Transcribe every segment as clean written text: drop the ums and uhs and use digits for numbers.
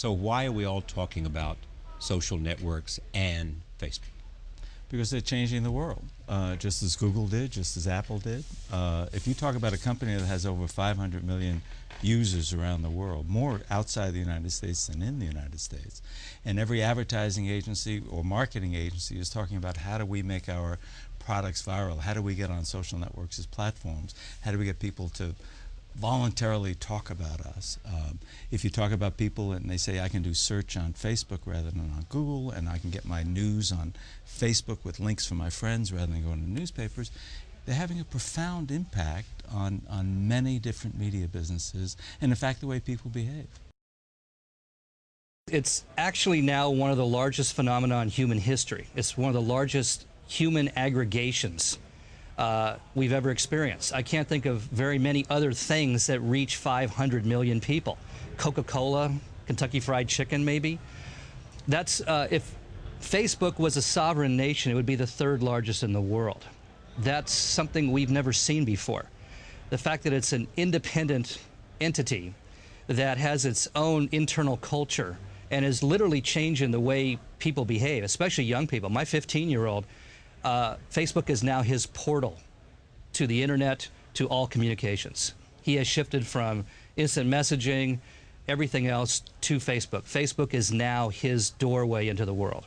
So why are we all talking about social networks and Facebook? Because they're changing the world, just as Google did, just as Apple did. If you talk about a company that has over 500 million users around the world, more outside the United States than in the United States, and every advertising agency or marketing agency is talking about how do we make our products viral, how do we get on social networks as platforms, how do we get people to voluntarily talk about us. If you talk about people and they say I can do search on Facebook rather than on Google, and I can get my news on Facebook with links from my friends rather than going to newspapers, they're having a profound impact on many different media businesses and in fact the way people behave. It's actually now one of the largest phenomena in human history. It's one of the largest human aggregations we've ever experienced. I can't think of very many other things that reach 500 million people. Coca-Cola, Kentucky Fried Chicken, maybe. That's if Facebook was a sovereign nation, it would be the third largest in the world. That's something we've never seen before. The fact that it's an independent entity that has its own internal culture and is literally changing the way people behave, especially young people. My 15-year-old, Facebook is now his portal to the internet, to all communications. He has shifted from instant messaging, everything else, to Facebook. Facebook is now his doorway into the world.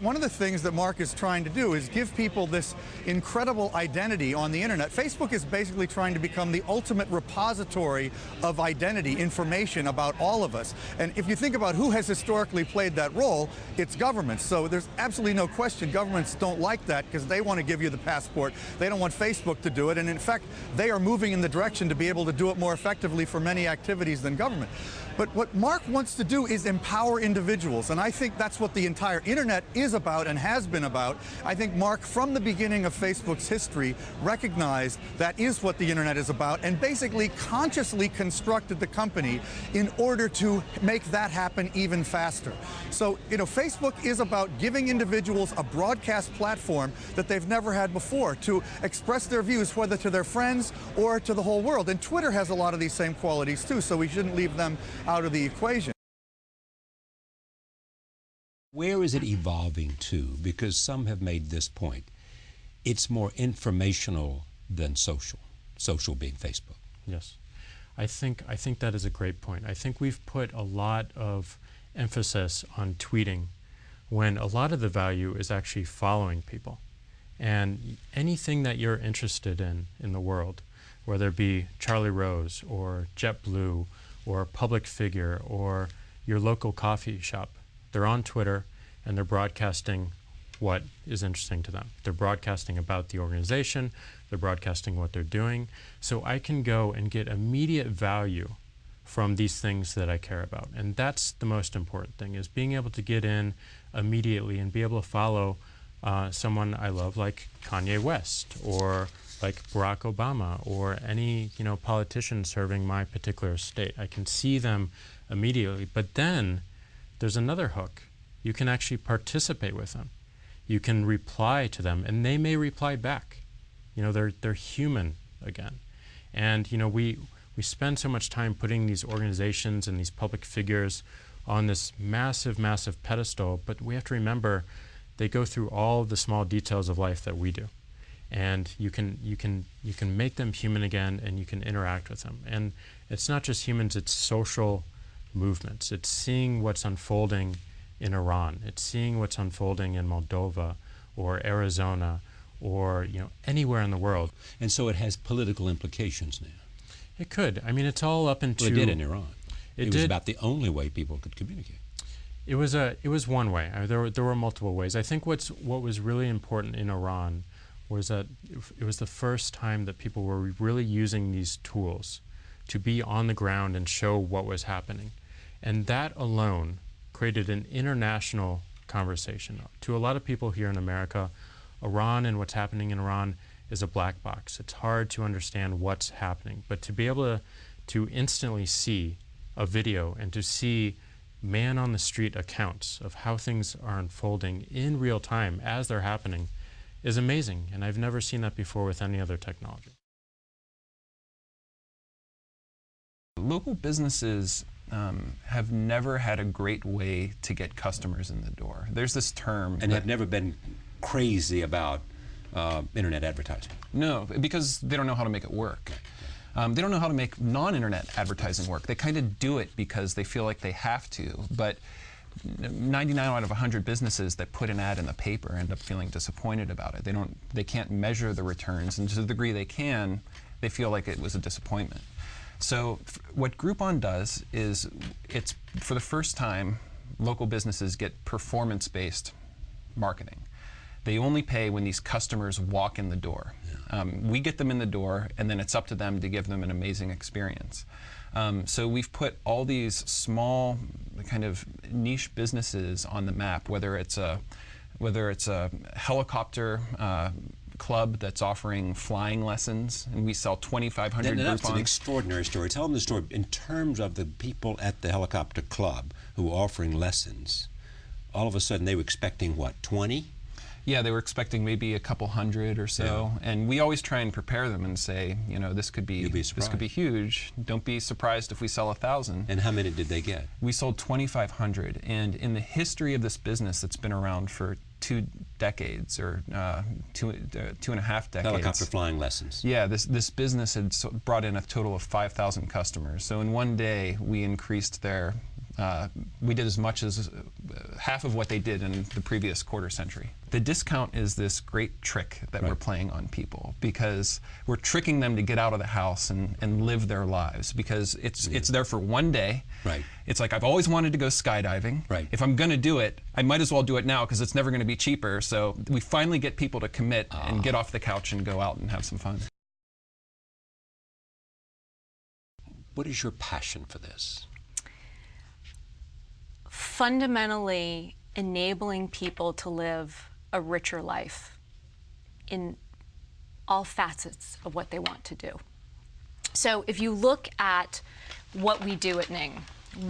One of the things that Mark is trying to do is give people this incredible identity on the internet. Facebook is basically trying to become the ultimate repository of identity, information about all of us. And if you think about who has historically played that role, it's governments. So there's absolutely no question governments don't like that because they want to give you the passport. They don't want Facebook to do it. And in fact, they are moving in the direction to be able to do it more effectively for many activities than government. But what Mark wants to do is empower individuals. And I think that's what the entire internet is about and has been about. I think Mark, from the beginning of Facebook's history, recognized that is what the internet is about and basically consciously constructed the company in order to make that happen even faster. So, you know, Facebook is about giving individuals a broadcast platform that they've never had before to express their views, whether to their friends or to the whole world. And Twitter has a lot of these same qualities too, so we shouldn't leave them out of the equation. Where is it evolving to? Because some have made this point. It's more informational than social, social being Facebook. Yes. I think that is a great point. I think we've put a lot of emphasis on tweeting when a lot of the value is actually following people. And anything that you're interested in the world, whether it be Charlie Rose or JetBlue or a public figure or your local coffee shop, they're on Twitter and they're broadcasting what is interesting to them. They're broadcasting about the organization, they're broadcasting what they're doing. So I can go and get immediate value from these things that I care about. And that's the most important thing, is being able to get in immediately and be able to follow someone I love, like Kanye West or like Barack Obama or any politician serving my particular state. I can see them immediately. But then there's another hook. You can actually participate with them. You can reply to them, and they may reply back. They're human again. And we spend so much time putting these organizations and these public figures on this massive, massive pedestal, but we have to remember they go through all the small details of life that we do. And you can make them human again, and you can interact with them. And it's not just humans, it's social movements. It's seeing what's unfolding in Iran. It's seeing what's unfolding in Moldova or Arizona or anywhere in the world. And so it has political implications now. It could. I mean, it's all up into... Well, it did in Iran. It was about the only way people could communicate. It was one way. There were multiple ways. I think what was really important in Iran was that it was the first time that people were really using these tools to be on the ground and show what was happening. And that alone created an international conversation. To a lot of people here in America, Iran and what's happening in Iran is a black box. It's hard to understand what's happening. But to be able to instantly see a video and to see man on the street accounts of how things are unfolding in real time as they're happening is amazing. And I've never seen that before with any other technology. Local businesses have never had a great way to get customers in the door. There's this term. And have never been crazy about internet advertising. No, because they don't know how to make it work. They don't know how to make non-internet advertising work. They kind of do it because they feel like they have to, but 99 out of 100 businesses that put an ad in the paper end up feeling disappointed about it. They can't measure the returns, and to the degree they can, they feel like it was a disappointment. So what Groupon does is, it's for the first time, local businesses get performance-based marketing. They only pay when these customers walk in the door. We get them in the door, and then it's up to them to give them an amazing experience. So we've put all these small kind of niche businesses on the map, whether it's a helicopter club that's offering flying lessons, and we sell 2,500 Groupons. That's an extraordinary story. Tell them the story in terms of the people at the helicopter club who are offering lessons. All of a sudden, they were expecting what, 20? Yeah, they were expecting maybe a couple hundred or so, and we always try and prepare them and say, you know, this could be huge. Don't be surprised if we sell 1,000. And how many did they get? We sold 2,500, and in the history of this business that's been around for 2 decades, or two and a half decades. Helicopter flying lessons. Yeah, this business had brought in a total of 5,000 customers. So in one day, we increased their. We did as much as half of what they did in the previous quarter century. The discount is this great trick that we're playing on people, because we're tricking them to get out of the house and live their lives, because it's there for one day. Right. It's like, I've always wanted to go skydiving. Right. If I'm going to do it, I might as well do it now, because it's never going to be cheaper. So we finally get people to commit and get off the couch and go out and have some fun. What is your passion for this? Fundamentally enabling people to live a richer life in all facets of what they want to do. So if you look at what we do at Ning,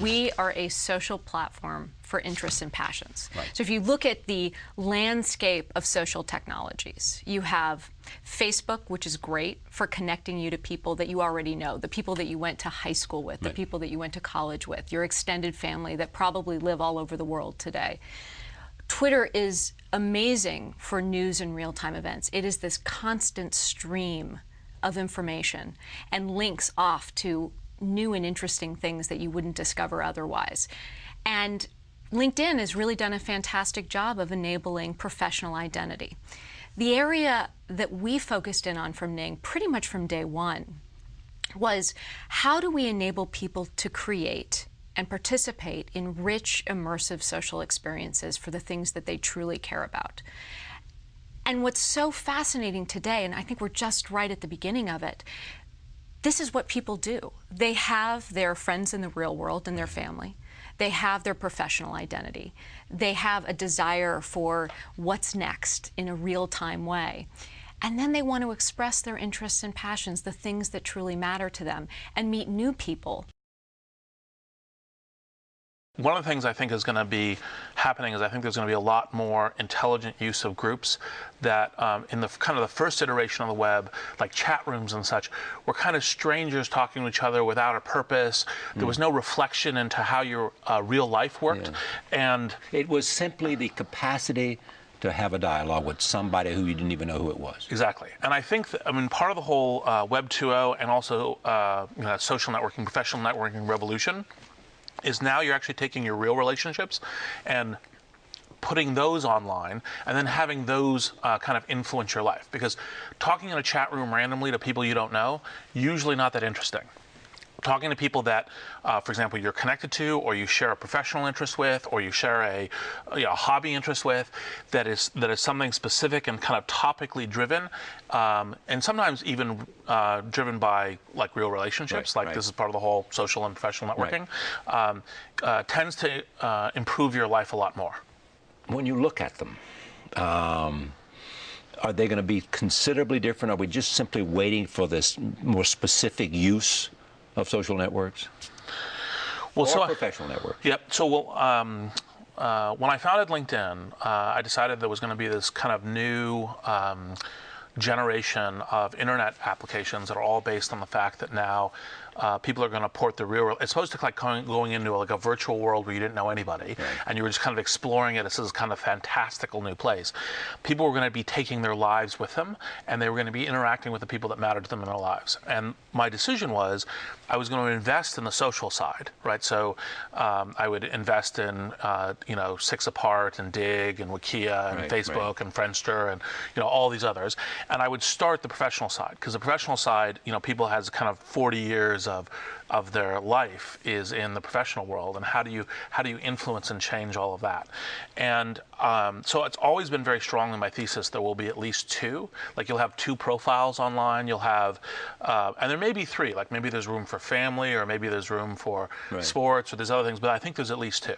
we are a social platform for interests and passions. Right. So if you look at the landscape of social technologies, you have Facebook, which is great for connecting you to people that you already know, the people that you went to high school with, the people that you went to college with, your extended family that probably live all over the world today. Twitter is amazing for news and real-time events. It is this constant stream of information and links off to new and interesting things that you wouldn't discover otherwise. And LinkedIn has really done a fantastic job of enabling professional identity. The area that we focused in on from Ning pretty much from day one was, how do we enable people to create and participate in rich, immersive social experiences for the things that they truly care about? And what's so fascinating today, and I think we're just right at the beginning of it, this is what people do. They have their friends in the real world and their family. They have their professional identity. They have a desire for what's next in a real-time way. And then they want to express their interests and passions, the things that truly matter to them, and meet new people. One of the things I think is going to be happening is I think there's going to be a lot more intelligent use of groups that in the kind of the first iteration of the web, like chat rooms and such, were kind of strangers talking to each other without a purpose. There was no reflection into how your real life worked. And it was simply the capacity to have a dialogue with somebody who you didn't even know who it was. Exactly. And I think that, I mean, part of the whole Web 2.0 and also social networking, professional networking revolution is now you're actually taking your real relationships and putting those online and then having those kind of influence your life. Because talking in a chat room randomly to people you don't know, usually not that interesting. Talking to people that, for example, you're connected to, or you share a professional interest with, or you share a hobby interest with, that is something specific and kind of topically driven, and sometimes even driven by like real relationships. This is part of the whole social and professional networking. Tends to improve your life a lot more. When you look at them, are they going to be considerably different? Are we just simply waiting for this more specific use of social networks? Well, or professional networks? Yep. So when I founded LinkedIn, I decided there was going to be this kind of new generation of internet applications that are all based on the fact that now people are going to port the real world. It's supposed to like going into like a virtual world where you didn't know anybody, and you were just kind of exploring it as this kind of fantastical new place. People were going to be taking their lives with them, and they were going to be interacting with the people that mattered to them in their lives. And my decision was, I was going to invest in the social side, right? So I would invest in, you know, 6 Apart and Dig and Wikia and Facebook and Friendster and, you know, all these others. And I would start the professional side, because the professional side, you know, people has kind of 40 years of their life is in the professional world, and how do you influence and change all of that? And so it's always been very strongly my thesis there will be at least 2. Like, you'll have 2 profiles online. You'll have, and there may be 3. Like, maybe there's room for family, or maybe there's room for sports, or there's other things. But I think there's at least 2.